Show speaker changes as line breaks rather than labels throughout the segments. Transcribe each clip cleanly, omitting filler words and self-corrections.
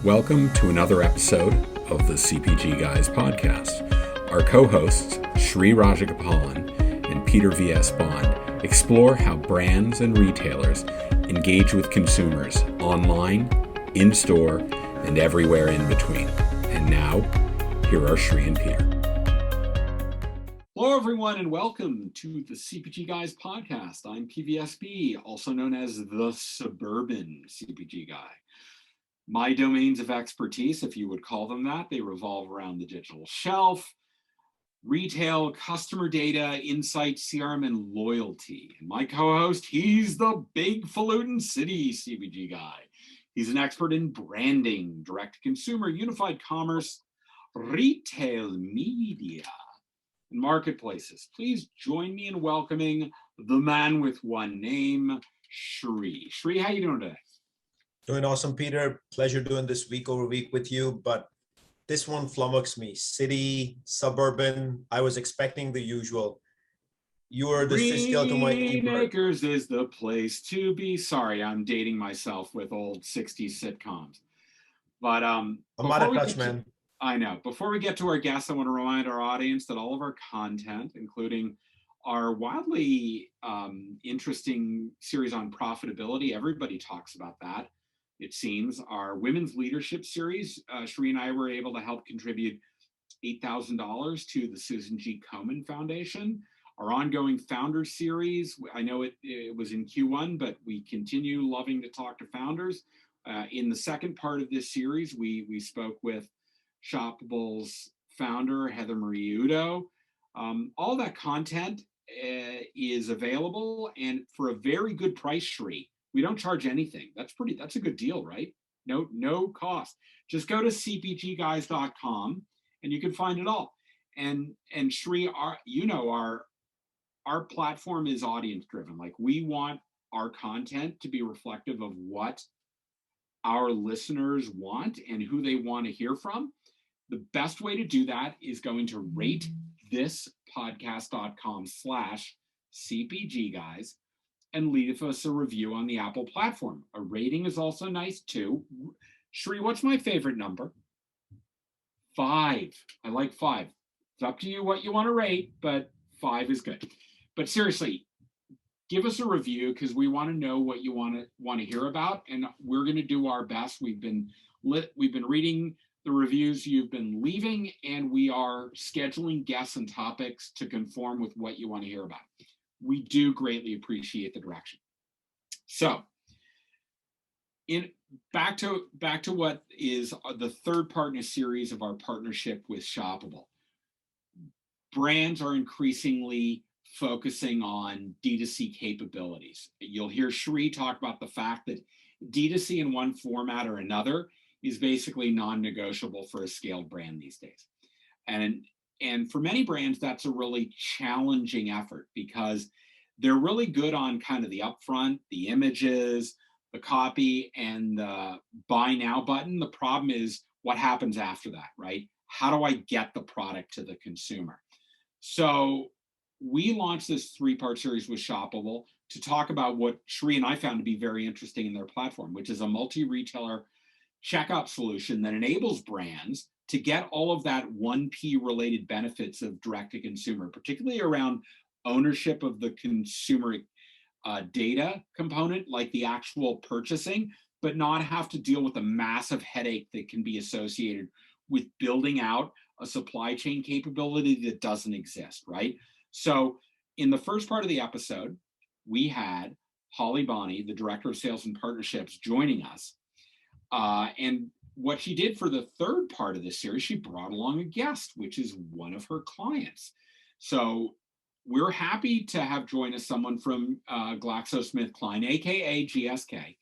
Welcome to another episode of the CPG Guys podcast. Our co-hosts, Shri Rajagopalan and Peter V.S. Bond, explore how brands and retailers engage with consumers online, in-store, and everywhere in between. And now, here are Shri and Peter. Hello, everyone, and welcome to the CPG Guys podcast. I'm PVSB, also known as the Suburban CPG Guy. My domains of expertise, if you would call them that, they revolve around the digital shelf, retail, customer data, insight, CRM, and loyalty. And my co-host, he's the big falutin city CPG guy. He's an expert in branding, direct-to-consumer, unified commerce, retail media, and marketplaces. Please join me in welcoming the man with one name, Shri. Shri, how you doing today?
Doing awesome, Peter. Pleasure doing this week over week with you, but this one flummoxed me. City, suburban, I was expecting the usual. You are the Siskel to my Ebert.
Greenacres is the place to be. Sorry, I'm dating myself with old 60s sitcoms. But
I'm out of touch, man.
I know. Before we get to our guests, I want to remind our audience that all of our content, including our wildly interesting series on profitability, everybody talks about that. It seems our women's leadership series, Shri and I were able to help contribute $8,000 to the Susan G. Komen Foundation. Our ongoing founder series, I know it was in Q1, but we continue loving to talk to founders. In the second part of this series, we spoke with Shoppable's founder, Heather Marie Udo. All that content is available, and for a very good price, Shri. We don't charge anything. That's a good deal, right? No cost. Just go to cpgguys.com and you can find it all. And Shri, our platform is audience driven. Like, we want our content to be reflective of what our listeners want and who they want to hear from. The best way to do that is going to ratethispodcast.com/CPGguys and leave us a review on the Apple platform. A rating is also nice too. Shri, what's my favorite number? 5. I like 5. It's up to you what you want to rate, but 5 is good. But seriously, give us a review because we want to know what you want to hear about, and we're going to do our best. We've been reading the reviews you've been leaving, and we are scheduling guests and topics to conform with what you want to hear about. We do greatly appreciate the direction. So, back to what is the third part in a series of our partnership with Shoppable. Brands are increasingly focusing on DTC capabilities. You'll hear Shri talk about the fact that DTC in one format or another is basically non-negotiable for a scaled brand these days. And for many brands, that's a really challenging effort because they're really good on kind of the upfront, the images, the copy, and the buy now button. The problem is what happens after that, right? How do I get the product to the consumer? So we launched this 3-part series with Shoppable to talk about what Shri and I found to be very interesting in their platform, which is a multi-retailer checkout solution that enables brands to get all of that 1P related benefits of direct-to-consumer, particularly around ownership of the consumer data component, like the actual purchasing, but not have to deal with the massive headache that can be associated with building out a supply chain capability that doesn't exist, right? So in the first part of the episode, we had Holly Bonney, the Director of Sales and Partnerships, joining us. And what she did for the third part of this series, she brought along a guest, which is one of her clients. So we're happy to have join us someone from GlaxoSmithKline, aka GSK,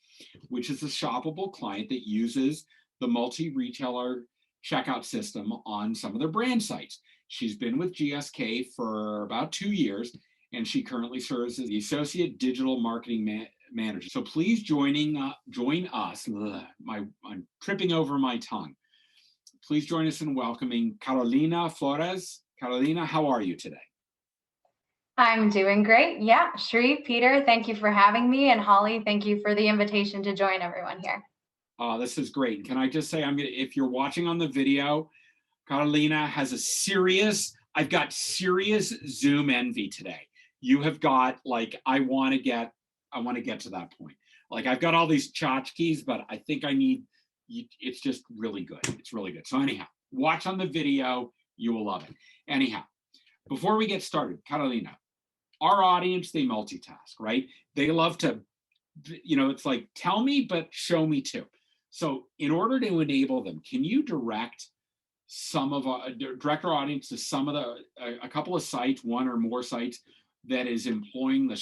which is a Shoppable client that uses the multi-retailer checkout system on some of their brand sites. She's been with GSK for about 2 years, and she currently serves as the Associate Digital Marketing Manager. So please join us. I'm tripping over my tongue. Please join us in welcoming Carolina Flores. Carolina, how are you today?
I'm doing great. Yeah, Shri, Peter, thank you for having me. And Holly, thank you for the invitation to join everyone here.
This is great. Can I just say, if you're watching on the video, Carolina has I've got serious Zoom envy today. You have got I want to get to that point. I've got all these tchotchkes, but I think it's just really good. It's really good. So anyhow, watch on the video. You will love it. Anyhow, before we get started, Carolina, our audience, they multitask, right? They love to, it's like, tell me, but show me too. So in order to enable them, can you direct our audience to a couple of sites, one or more sites that is employing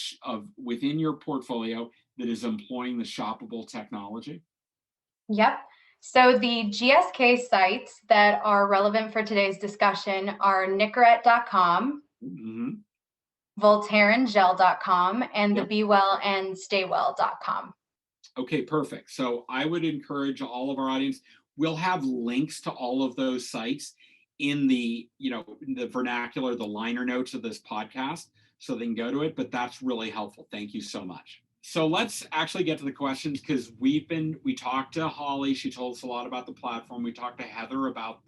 within your portfolio that is employing the shoppable technology?
Yep. So the GSK sites that are relevant for today's discussion are Nicorette.com, VoltaireandGel.com, and the Be Well and Staywell.com.
Okay, perfect. So I would encourage all of our audience, we'll have links to all of those sites in the vernacular, the liner notes of this podcast, so they can go to it, but that's really helpful. Thank you so much. So let's actually get to the questions, because we talked to Holly. She told us a lot about the platform. We talked to Heather about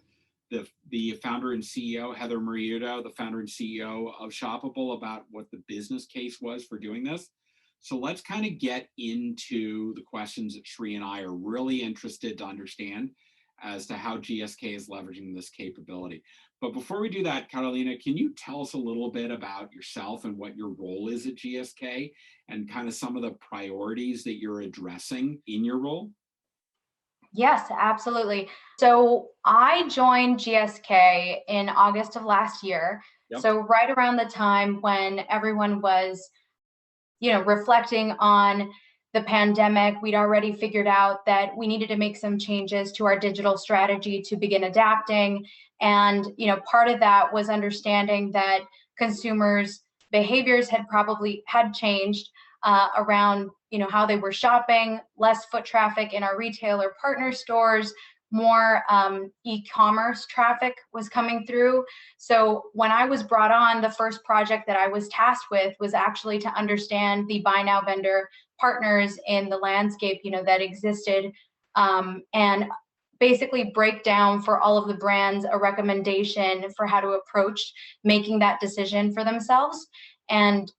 the founder and CEO, Heather Mariuto, the founder and CEO of Shoppable, about what the business case was for doing this. So let's kind of get into the questions that Sri and I are really interested to understand as to how GSK is leveraging this capability. But before we do that, Carolina, can you tell us a little bit about yourself and what your role is at GSK and kind of some of the priorities that you're addressing in your role?
Yes, absolutely. So I joined GSK in August of last year.
Yep.
So right around the time when everyone was reflecting on the pandemic, we'd already figured out that we needed to make some changes to our digital strategy to begin adapting. And, part of that was understanding that consumers' behaviors had changed around, how they were shopping, less foot traffic in our retailer partner stores, more e-commerce traffic was coming through. So when I was brought on, the first project that I was tasked with was actually to understand the buy now vendor partners in the landscape, that existed, and basically break down for all of the brands a recommendation for how to approach making that decision for themselves. And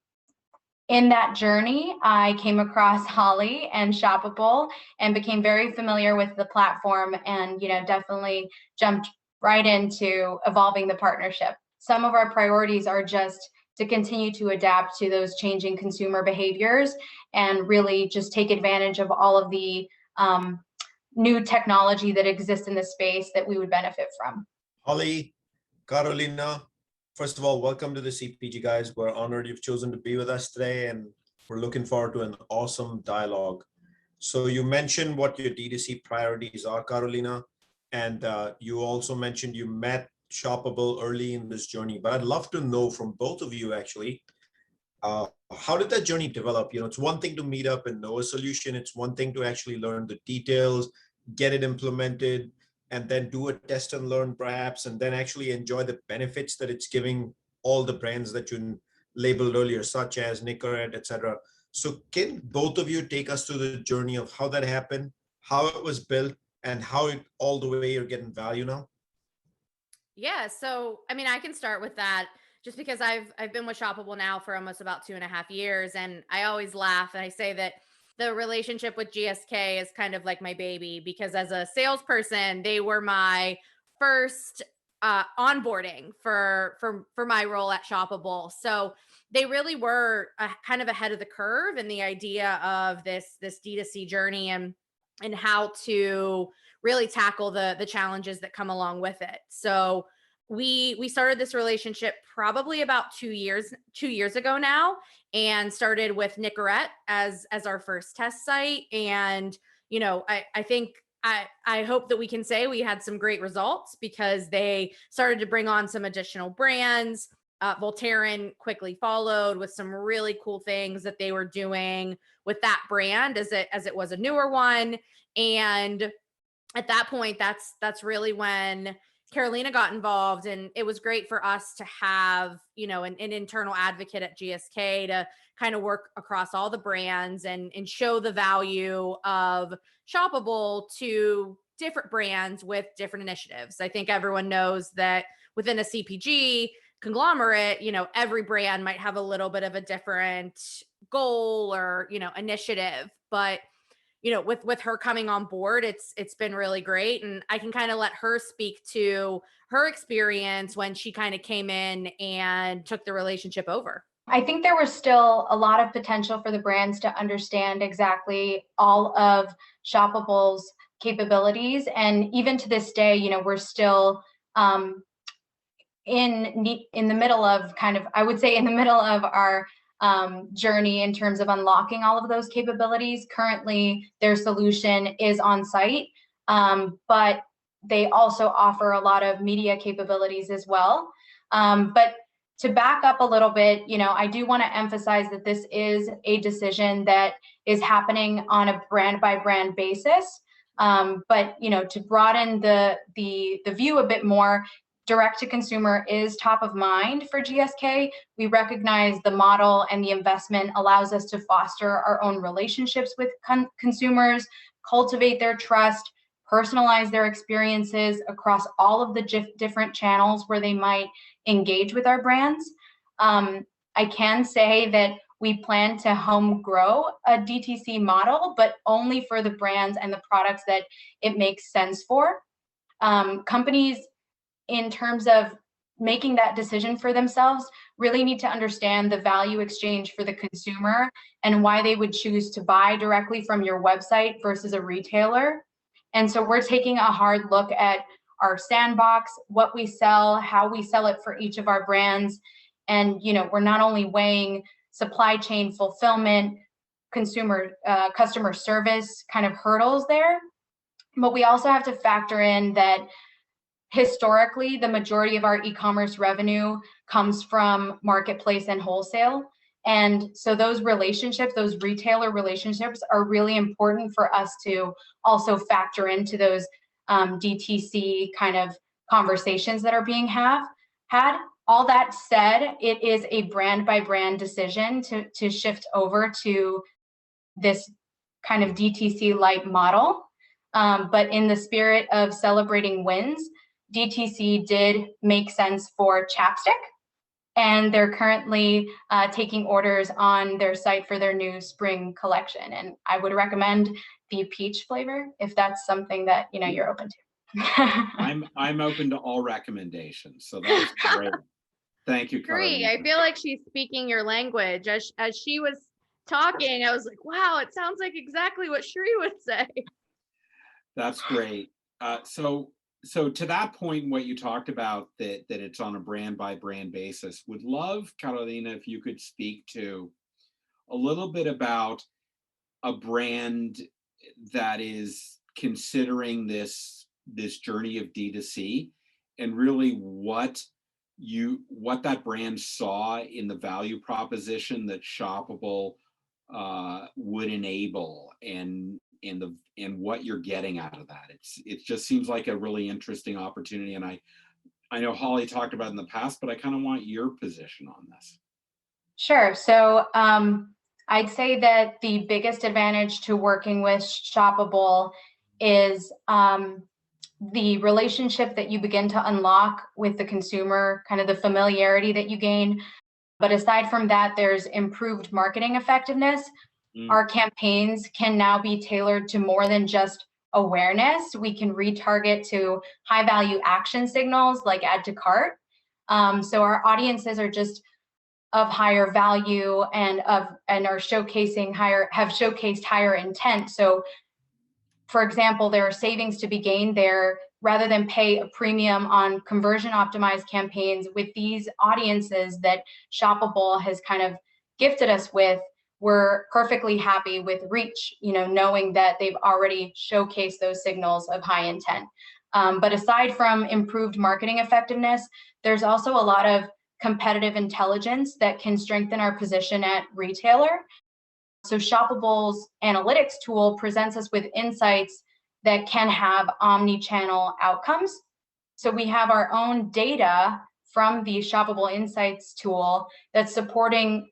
in that journey, I came across Holly and Shoppable and became very familiar with the platform, and definitely jumped right into evolving the partnership. Some of our priorities are just to continue to adapt to those changing consumer behaviors and really just take advantage of all of the new technology that exists in the space that we would benefit from.
Holly, Carolina, first of all, welcome to the CPG guys. We're honored you've chosen to be with us today, and we're looking forward to an awesome dialogue. So you mentioned what your D2C priorities are, Carolina, and you also mentioned you met Shoppable early in this journey, but I'd love to know from both of you actually, how did that journey develop? It's one thing to meet up and know a solution. It's one thing to actually learn the details, get it implemented, and then do a test and learn perhaps, and then actually enjoy the benefits that it's giving all the brands that you labeled earlier, such as Nicorette, etc. So can both of you take us through the journey of how that happened, how it was built, and how it all the way you're getting value now?
Yeah, so I can start with that just because I've been with Shoppable now for almost about 2.5 years, and I always laugh and I say that the relationship with GSK is kind of like my baby, because as a salesperson, they were my first onboarding for my role at Shoppable. So they really were kind of ahead of the curve in the idea of this D2C journey and how to really tackle the challenges that come along with it. So we started this relationship probably about 2 years ago now, and started with Nicorette as our first test site. And I think I hope that we can say we had some great results, because they started to bring on some additional brands. Voltairean quickly followed with some really cool things that they were doing with that brand as it was a newer one. And at that point, that's really when Carolina got involved, and it was great for us to have, you know, an internal advocate at GSK to kind of work across all the brands and show the value of Shoppable to different brands with different initiatives. I think everyone knows that within a CPG conglomerate, you know, every brand might have a little bit of a different goal or, you know, initiative, but you know, with her coming on board, it's been really great. And I can kind of let her speak to her experience when she kind of came in and took the relationship over.
I think there was still a lot of potential for the brands to understand exactly all of Shoppable's capabilities. And even to this day, you know, we're still in the middle of I would say in the middle of our journey in terms of unlocking all of those capabilities. Currently, their solution is on site, but they also offer a lot of media capabilities as well. But to back up a little bit, you know, I do want to emphasize that this is a decision that is happening on a brand by brand basis. But you know, to broaden the view a bit more, direct to consumer is top of mind for GSK. We recognize the model and the investment allows us to foster our own relationships with consumers, cultivate their trust, personalize their experiences across all of the different channels where they might engage with our brands. I can say that we plan to home grow a DTC model, but only for the brands and the products that it makes sense for. Companies, in terms of making that decision for themselves, really need to understand the value exchange for the consumer and why they would choose to buy directly from your website versus a retailer. And so we're taking a hard look at our sandbox, what we sell, how we sell it for each of our brands. And, you know, we're not only weighing supply chain fulfillment, customer service kind of hurdles there, but we also have to factor in that historically, the majority of our e-commerce revenue comes from marketplace and wholesale. And so those relationships, those retailer relationships are really important for us to also factor into those DTC kind of conversations that are being had. All that said, it is a brand by brand decision to shift over to this kind of DTC light model. But in the spirit of celebrating wins, DTC did make sense for chapstick, and they're currently taking orders on their site for their new spring collection. And I would recommend the peach flavor if that's something that, you know, you're open to.
I'm open to all recommendations, so that's great. Thank you,
Agree.
Carolina.
I feel like she's speaking your language. As she was talking, I was like, wow, it sounds like exactly what Shri would say.
That's great. So to that point, what you talked about, that it's on a brand by brand basis, would love, Carolina, if you could speak to a little bit about a brand that is considering this journey of D2C, and really what that brand saw in the value proposition that Shoppable would enable, and what you're getting out of that. It just seems like a really interesting opportunity. And I know Holly talked about it in the past, but I kind of want your position on this.
Sure. So I'd say that the biggest advantage to working with Shoppable is the relationship that you begin to unlock with the consumer, kind of the familiarity that you gain. But aside from that, there's improved marketing effectiveness. Our campaigns can now be tailored to more than just awareness. We can retarget to high value action signals like add to cart. So our audiences are just of higher value and are showcasing have showcased higher intent. So for example, there are savings to be gained there rather than pay a premium on conversion optimized campaigns. With these audiences that Shoppable has kind of gifted us with, we're perfectly happy with reach, you know, knowing that they've already showcased those signals of high intent. But aside from improved marketing effectiveness, there's also a lot of competitive intelligence that can strengthen our position at retailer. So Shoppable's analytics tool presents us with insights that can have omni-channel outcomes. So we have our own data from the Shoppable Insights tool that's supporting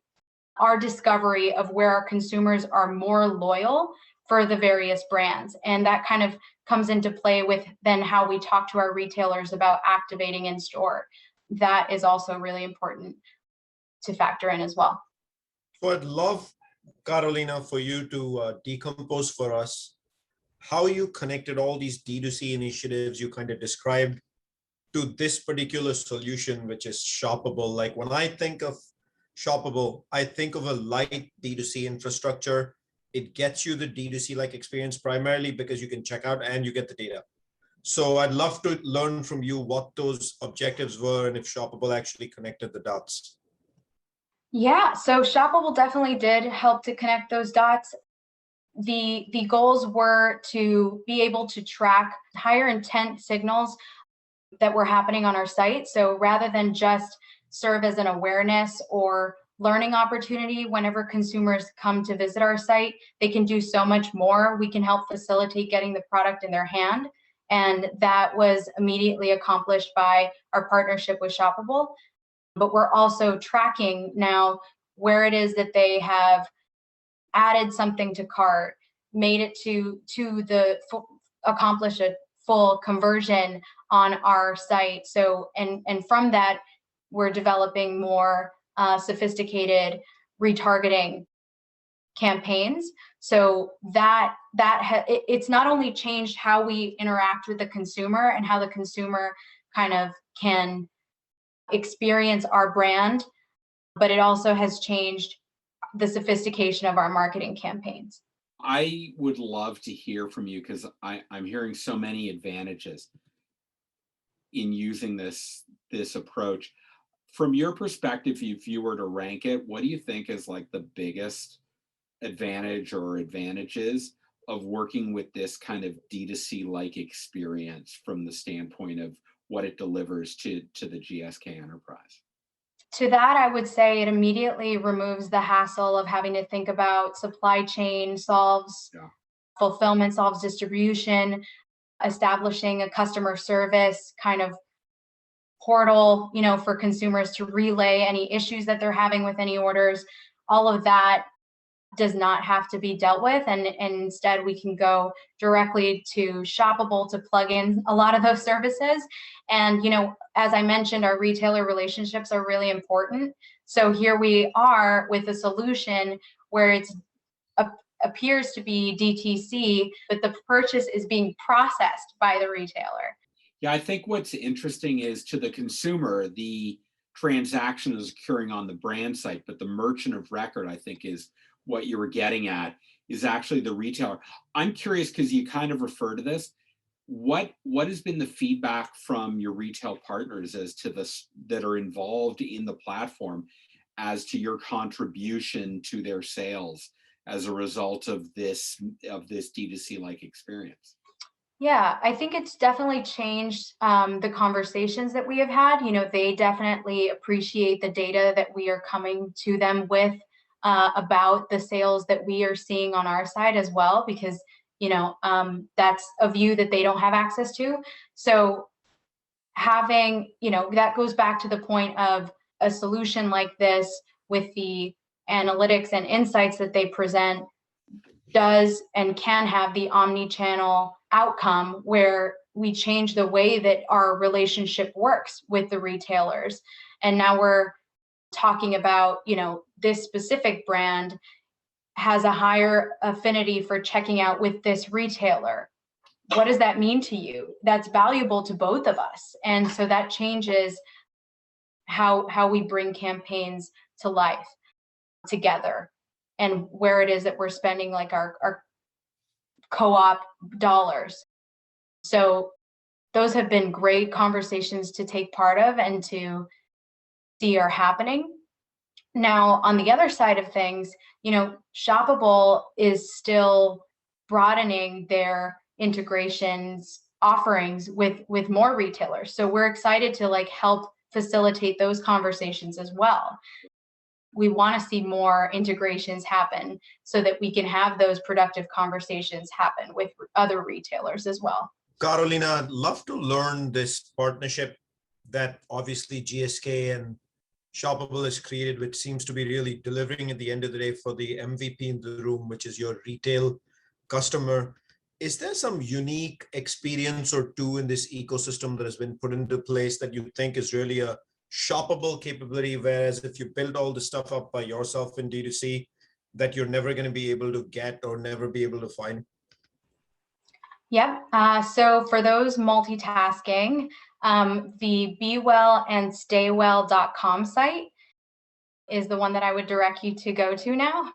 our discovery of where our consumers are more loyal for the various brands. And that kind of comes into play with then how we talk to our retailers about activating in store. That is also really important to factor in as well.
So I'd love, Carolina, for you to decompose for us how you connected all these D2C initiatives you kind of described to this particular solution, which is Shoppable. Like when I think of Shoppable, I think of a light D2C infrastructure. It gets you the D2C like experience primarily because you can check out and you get the data. So I'd love to learn from you what those objectives were and if Shoppable actually connected the dots.
Yeah, so Shoppable definitely did help to connect those dots. The goals were to be able to track higher intent signals that were happening on our site. So rather than just serve as an awareness or learning opportunity whenever consumers come to visit our site, they can do so much more. We can help facilitate getting the product in their hand. And that was immediately accomplished by our partnership with Shoppable. But we're also tracking now where it is that they have added something to cart, made it to accomplish a full conversion on our site. So, and from that, we're developing more sophisticated retargeting campaigns. So it's not only changed how we interact with the consumer and how the consumer kind of can experience our brand, but it also has changed the sophistication of our marketing campaigns.
I would love to hear from you because I'm hearing so many advantages in using this approach. From your perspective, if you were to rank it, what do you think is like the biggest advantage or advantages of working with this kind of D2C like experience from the standpoint of what it delivers to the GSK enterprise?
To that, I would say it immediately removes the hassle of having to think about supply chain, solves fulfillment, solves distribution, establishing a customer service kind of portal, for consumers to relay any issues that they're having with any orders. All of that does not have to be dealt with, and instead we can go directly to Shoppable to plug in a lot of those services. And as I mentioned, our retailer relationships are really important. So here we are with a solution where it appears to be DTC, but the purchase is being processed by the retailer.
Yeah, I think what's interesting is to the consumer, the transaction is occurring on the brand site, but the merchant of record, I think, is what you were getting at, is actually the retailer. I'm curious because you kind of refer to this. What has been the feedback from your retail partners as to this that are involved in the platform as to your contribution to their sales as a result of this D2C like experience?
Yeah, I think it's definitely changed the conversations that we have had. They definitely appreciate the data that we are coming to them with about the sales that we are seeing on our side as well, because that's a view that they don't have access to. So having, that goes back to the point of a solution like this with the analytics and insights that they present does and can have the omni-channel outcome where we change the way that our relationship works with the retailers. And now we're talking about, this specific brand has a higher affinity for checking out with this retailer. What does that mean to you? That's valuable to both of us. And so that changes how we bring campaigns to life together and where it is that we're spending like our co-op dollars. So those have been great conversations to take part of and to see are happening. Now, on the other side of things, Shoppable is still broadening their integrations offerings with more retailers. So we're excited to help facilitate those conversations as well. We want to see more integrations happen so that we can have those productive conversations happen with other retailers as well.
Carolina, I'd love to learn this partnership that obviously GSK and Shoppable has created, which seems to be really delivering at the end of the day for the MVP in the room, which is your retail customer. Is there some unique experience or two in this ecosystem that has been put into place that you think is really a shoppable capability? Whereas if you build all the stuff up by yourself in D2C, that you're never going to be able to get or never be able to find?
Yep. So for those multitasking, the bewellandstaywell.com site is the one that I would direct you to go to now.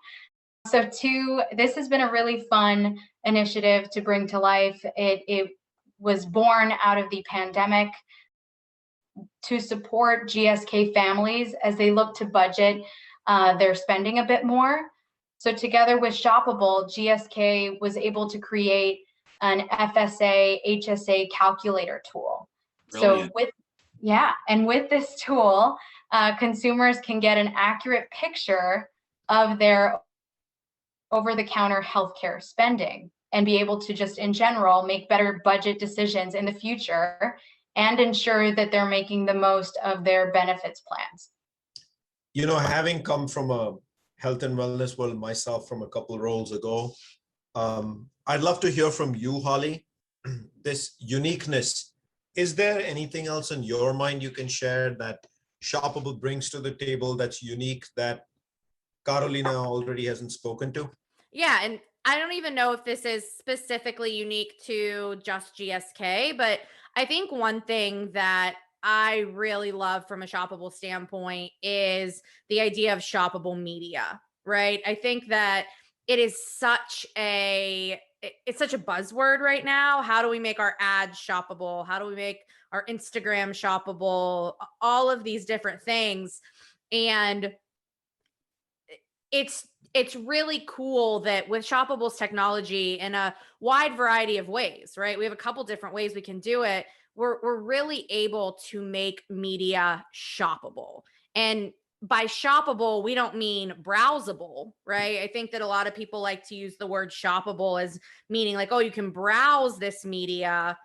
So this has been a really fun initiative to bring to life. It was born out of the pandemic to support GSK families as they look to budget their spending a bit more. So together with Shoppable, GSK was able to create an FSA HSA calculator tool.
Brilliant.
So with this tool, consumers can get an accurate picture of their over-the-counter healthcare spending and be able to just in general make better budget decisions in the future and ensure that they're making the most of their benefits plans.
You know, having come from a health and wellness world myself from a couple of roles ago, I'd love to hear from you, Holly, this uniqueness. Is there anything else in your mind you can share that Shoppable brings to the table that's unique that Carolina already hasn't spoken to?
Yeah, and I don't even know if this is specifically unique to just GSK, but I think one thing that I really love from a Shoppable standpoint is the idea of shoppable media, right? I think that it is such a buzzword right now. How do we make our ads shoppable? How do we make our Instagram shoppable? All of these different things. And it's really cool that with Shoppable's technology in a wide variety of ways, right? We have a couple different ways we can do it. We're really able to make media shoppable. And by shoppable, we don't mean browsable, right? I think that a lot of people like to use the word shoppable as meaning like, oh, you can browse this media,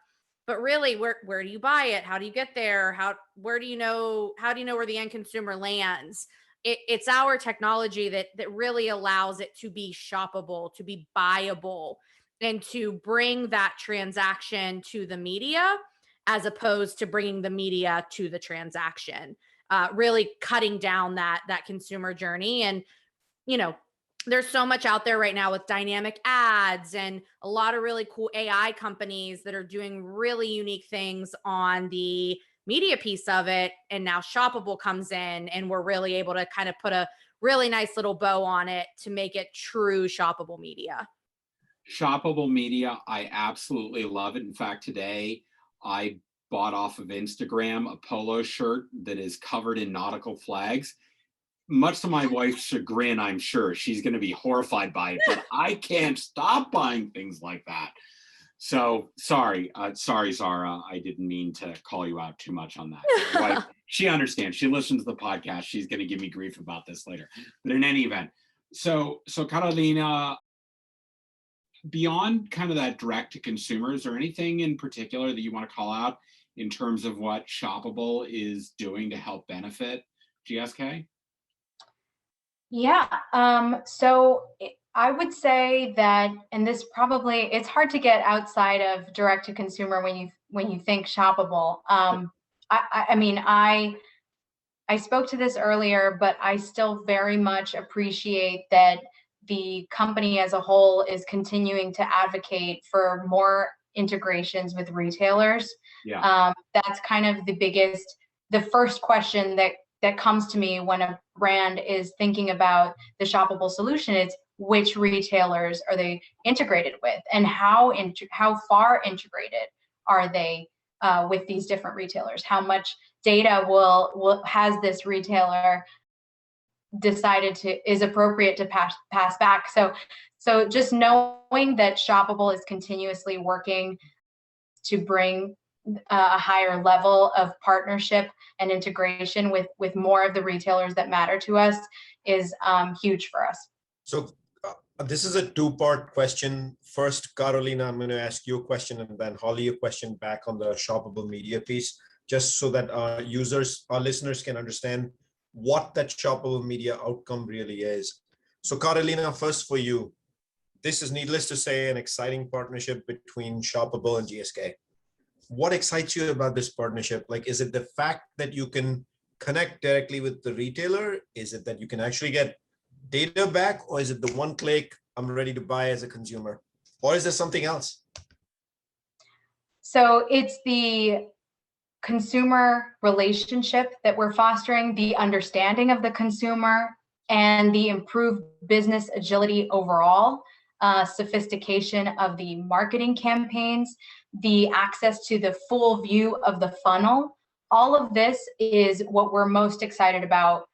but really where do you buy it? How do you get there? How do you know where the end consumer lands? It's our technology that really allows it to be shoppable, to be buyable, and to bring that transaction to the media as opposed to bringing the media to the transaction, really cutting down that consumer journey. And, you know, there's so much out there right now with dynamic ads and a lot of really cool AI companies that are doing really unique things on the media piece of it. And now Shoppable comes in and we're really able to kind of put a really nice little bow on it to make it true shoppable media.
Shoppable media, I absolutely love it. In fact, today I bought off of Instagram a polo shirt that is covered in nautical flags. Much to my wife's chagrin, I'm sure she's going to be horrified by it, but I can't stop buying things like that. So sorry, Zara. I didn't mean to call you out too much on that. My wife, she understands. She listens to the podcast. She's going to give me grief about this later. But in any event, so Carolina, beyond kind of that direct to consumers, or anything in particular that you want to call out in terms of what Shoppable is doing to help benefit GSK?
Yeah. So I would say that, and this probably, it's hard to get outside of direct to consumer when you think Shoppable. I mean, I spoke to this earlier, but I still very much appreciate that the company as a whole is continuing to advocate for more integrations with retailers.
Yeah.
That's kind of the first question that comes to me when a brand is thinking about the Shoppable solution is, which retailers are they integrated with, and how far integrated are they with these different retailers? How much data has this retailer decided is appropriate to pass back? So just knowing that Shoppable is continuously working to bring a higher level of partnership and integration with more of the retailers that matter to us is huge for us.
So This is a two-part question. First, Carolina, I'm going to ask you a question, and then Holly, a question back on the shoppable media piece, just so that our listeners can understand what that shoppable media outcome really is. So Carolina, first for you, this is needless to say an exciting partnership between Shoppable and GSK. What excites you about this partnership? Like, is it the fact that you can connect directly with the retailer? Is it that you can actually get data back, or is it the one click, I'm ready to buy as a consumer? Or is there something else?
So it's the consumer relationship that we're fostering, the understanding of the consumer, and the improved business agility overall, sophistication of the marketing campaigns, the access to the full view of the funnel. All of this is what we're most excited about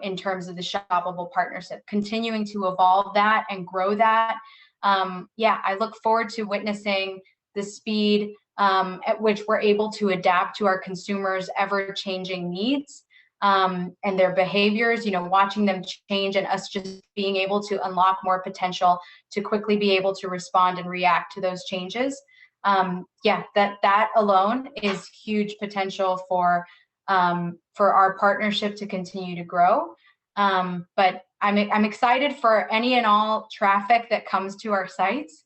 in terms of the Shoppable partnership, continuing to evolve that and grow that. I look forward to witnessing the speed at which we're able to adapt to our consumers' ever-changing needs and their behaviors, watching them change, and us just being able to unlock more potential to quickly be able to respond and react to those changes. That alone is huge potential for our partnership to continue to grow. But I'm excited for any and all traffic that comes to our sites,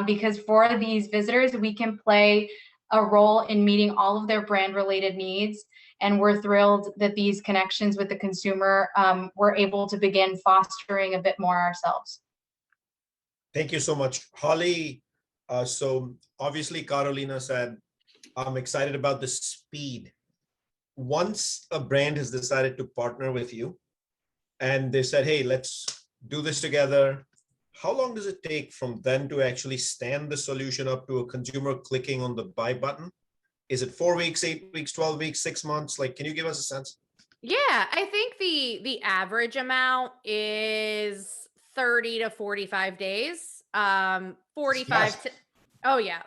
because for these visitors, we can play a role in meeting all of their brand related needs. And we're thrilled that these connections with the consumer, we're able to begin fostering a bit more ourselves.
Thank you so much, Holly. So obviously Carolina said, I'm excited about the speed. Once a brand has decided to partner with you and they said, hey, let's do this together, how long does it take from then to actually stand the solution up to a consumer clicking on the buy button? Is it 4 weeks, 8 weeks, 12 weeks, 6 months? Like, can you give us a sense?
Yeah, I think the average amount is 30 to 45 days. 45 to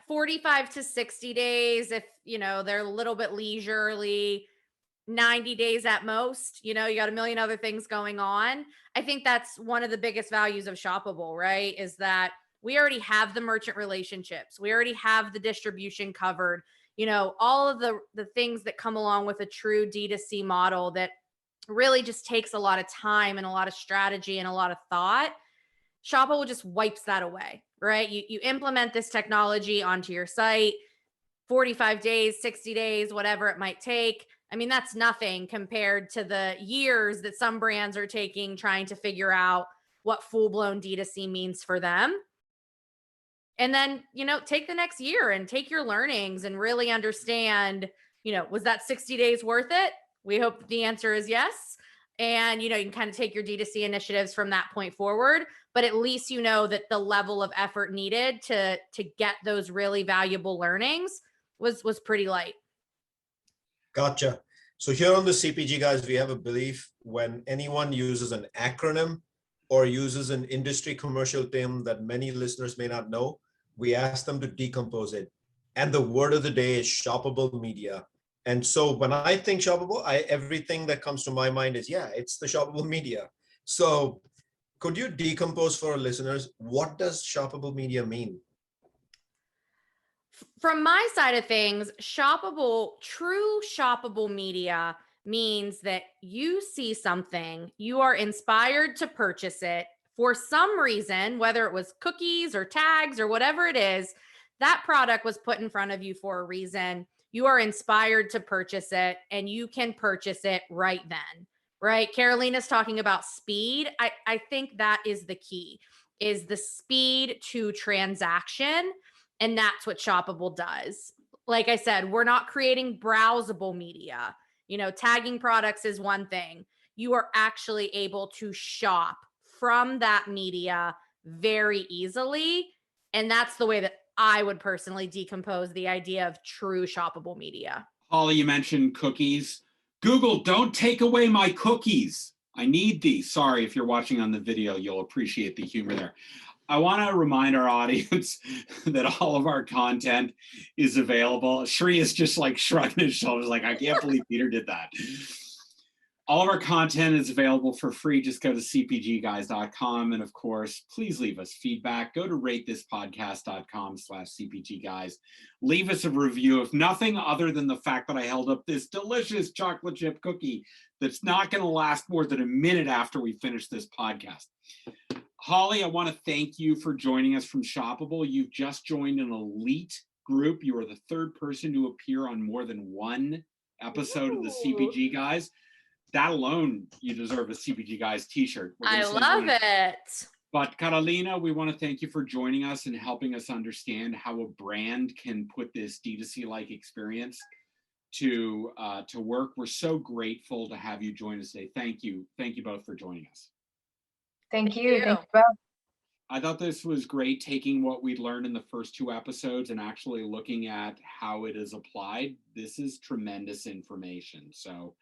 45 to 60 days if, they're a little bit leisurely. 90 days at most. You got a million other things going on. I think that's one of the biggest values of Shoppable, right? Is that we already have the merchant relationships. We already have the distribution covered. All of the things that come along with a true D2C model that really just takes a lot of time and a lot of strategy and a lot of thought. Shoppable just wipes that away, right? You implement this technology onto your site, 45 days, 60 days, whatever it might take. I mean, that's nothing compared to the years that some brands are taking trying to figure out what full-blown D2C means for them. And then, take the next year and take your learnings and really understand, was that 60 days worth it? We hope the answer is yes. And, you can kind of take your D2C initiatives from that point forward, but at least that the level of effort needed to get those really valuable learnings was pretty light.
Gotcha. So here on the CPG guys, we have a belief when anyone uses an acronym or uses an industry commercial term that many listeners may not know, we ask them to decompose it. And the word of the day is shoppable media. And so when I think shoppable, everything that comes to my mind is, it's the shoppable media. So could you decompose for our listeners, what does shoppable media mean?
From my side of things, true shoppable media means that you see something, you are inspired to purchase it for some reason, whether it was cookies or tags or whatever it is, that product was put in front of you for a reason. You are inspired to purchase it and you can purchase it right then, right? Carolina's talking about speed. I think that is the key, is the speed to transaction. And that's what Shoppable does. Like I said, we're not creating browsable media. Tagging products is one thing. You are actually able to shop from that media very easily. And that's the way that I would personally decompose the idea of true shoppable media.
Holly, you mentioned cookies. Google, don't take away my cookies. I need these. Sorry, if you're watching on the video, you'll appreciate the humor there. I want to remind our audience that all of our content is available. Shri is just like shrugging his shoulders like, I can't believe Peter did that. All of our content is available for free. Just go to cpgguys.com. And of course, please leave us feedback. Go to ratethispodcast.com/cpgguys. Leave us a review, if nothing other than the fact that I held up this delicious chocolate chip cookie that's not going to last more than a minute after we finish this podcast. Holly, I want to thank you for joining us from Shoppable. You've just joined an elite group. You are the third person to appear on more than one episode of the CPG Guys. That alone, you deserve a CPG Guys t-shirt.
I love it.
But Carolina, we want to thank you for joining us and helping us understand how a brand can put this D2C-like experience to work. We're so grateful to have you join us today. Thank you. Thank you both for joining us.
Thank you. Thank you both.
I thought this was great, taking what we learned in the first two episodes and actually looking at how it is applied. This is tremendous information. So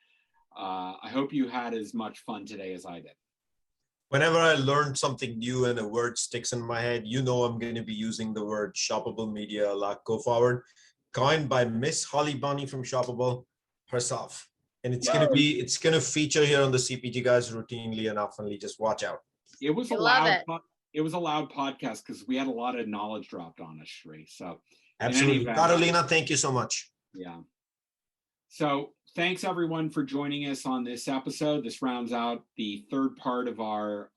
I hope you had as much fun today as I did.
Whenever I learn something new and a word sticks in my head, you know I'm going to be using the word shoppable media a lot go forward, coined by Miss Holly Bunny from Shoppable herself. And it's going to feature here on the CPG Guys routinely and oftenly. Just watch out.
It was a loud podcast because we had a lot of knowledge dropped on us, Shree. So
absolutely. Carolina, thank you so much.
Yeah. So thanks everyone for joining us on this episode. This rounds out the third part of our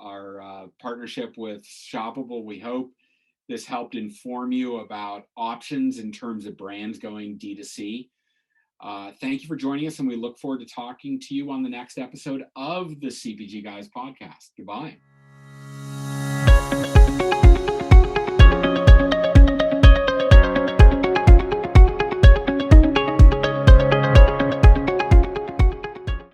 partnership with Shoppable. We hope this helped inform you about options in terms of brands going D2C. Thank you for joining us, and we look forward to talking to you on the next episode of the CPG Guys podcast. Goodbye.